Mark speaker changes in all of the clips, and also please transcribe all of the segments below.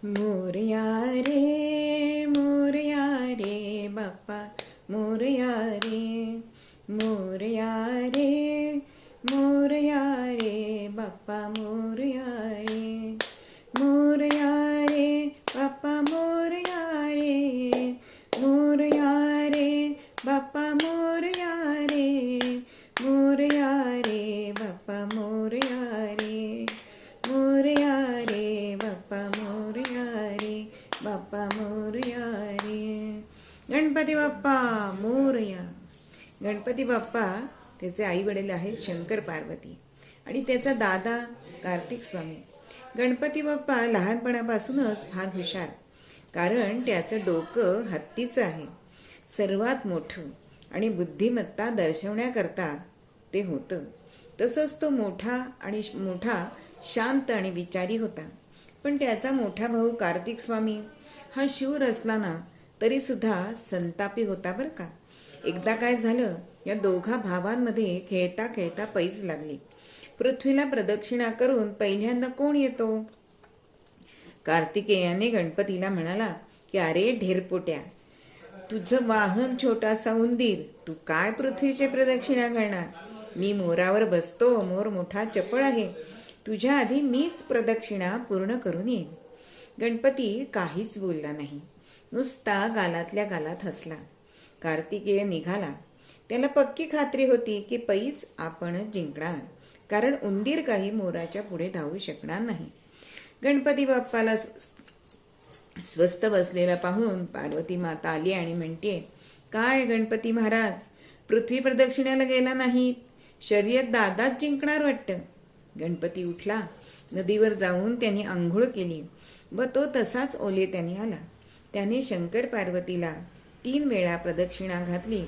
Speaker 1: मोरया रे बाप्पा मोरया रे बाप्पा मोरया रे बाप्पा मोरया रे बाप्पा मोरया रे बाप्पा मोरया रे बाप्पा मोरया रे गणपती बाप्पा मोरया. गणपती बाप्पा त्याचे आई वडील आहेत शंकर पार्वती आणि त्याचा दादा कार्तिक स्वामी. गणपती बाप्पा लहानपणापासूनच फार हुशार, कारण त्याचं डोकं हत्तीचं आहे. सर्वात मोठं आणि बुद्धिमत्ता दर्शवण्याकरता ते होतं. तसंच तो मोठा शांत आणि विचारी होता. पण त्याचा मोठा भाऊ कार्तिक स्वामी हा शूर असला ना तरी सुद्धा संतापी होता बरं का. एकदा काय झालं, या दोघा भावांमध्ये खेळता खेळता पैज लागली. पृथ्वीला प्रदक्षिणा करून पहिल्यांदा कोण येतो? कार्तिकेयाने गणपतीला म्हणाला की अरे ढेरपोट्या, तुझं वाहन छोटासा उंदीर, तू काय पृथ्वीचे प्रदक्षिणा करणार? मी मोरावर बसतो, मोर मोठा चपळ आहे, तुझ्या आधी मीच प्रदक्षिणा पूर्ण करून येईन. गणपती काहीच बोलला नाही, नुसता गालातल्या गालात हसला. कार्तिकेय निघाला. त्याला पक्की खात्री होती की पैज आपणच जिंकणार, कारण उंदीर काही मोराच्या पुढे धावू शकणार नाही. गणपती बाप्पाला स्वस्थ बसलेला पाहून पार्वती माता आली आणि म्हणते, काय गणपती महाराज, पृथ्वी प्रदक्षिणाला गेला नाहीत? शर्यत दादाच जिंकणार वाटतं. गणपती उठला. नदीवर जाऊन त्यांनी आंघोळ केली व तो तसाच ओले त्याने आला. त्याने शंकर पार्वतीला 3 वेळा प्रदक्षिणा घातली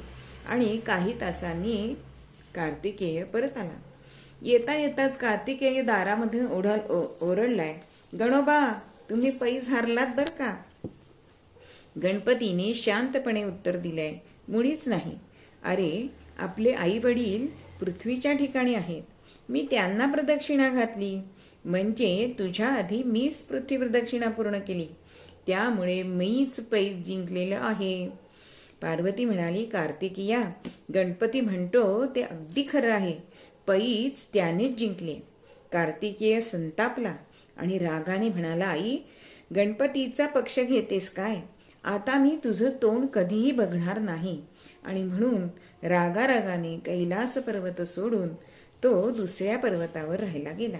Speaker 1: आणि काही तासांनी कार्तिकेय परत आला. येता येताच कार्तिकेय दारामध्ये ओरडलाय, गणोबा, तुम्ही पैज हारलात बर का. गणपतीने शांतपणे उत्तर दिलंय, मुळीच नाही. अरे, आपले आई वडील पृथ्वीच्या ठिकाणी आहेत, मी त्यांना प्रदक्षिणा घातली, म्हणजे तुझ्या आधी मीच पृथ्वी प्रदक्षिणा पूर्ण केली, त्यामुळे मीच पैज जिंकलेलं आहे. पार्वती म्हणाली, कार्तिकीया, गणपती म्हणतो ते अगदी खरं आहे, पैज त्यानेच जिंकले. कार्तिकेय संतापला आणि रागाने म्हणाला, आई, गणपतीचा पक्ष घेतेस काय? आता मी तुझं तोंड कधीही बघणार नाही. आणि म्हणून रागारागाने कैलास पर्वत सोडून तो दुसऱ्या पर्वतावर राहायला गेला.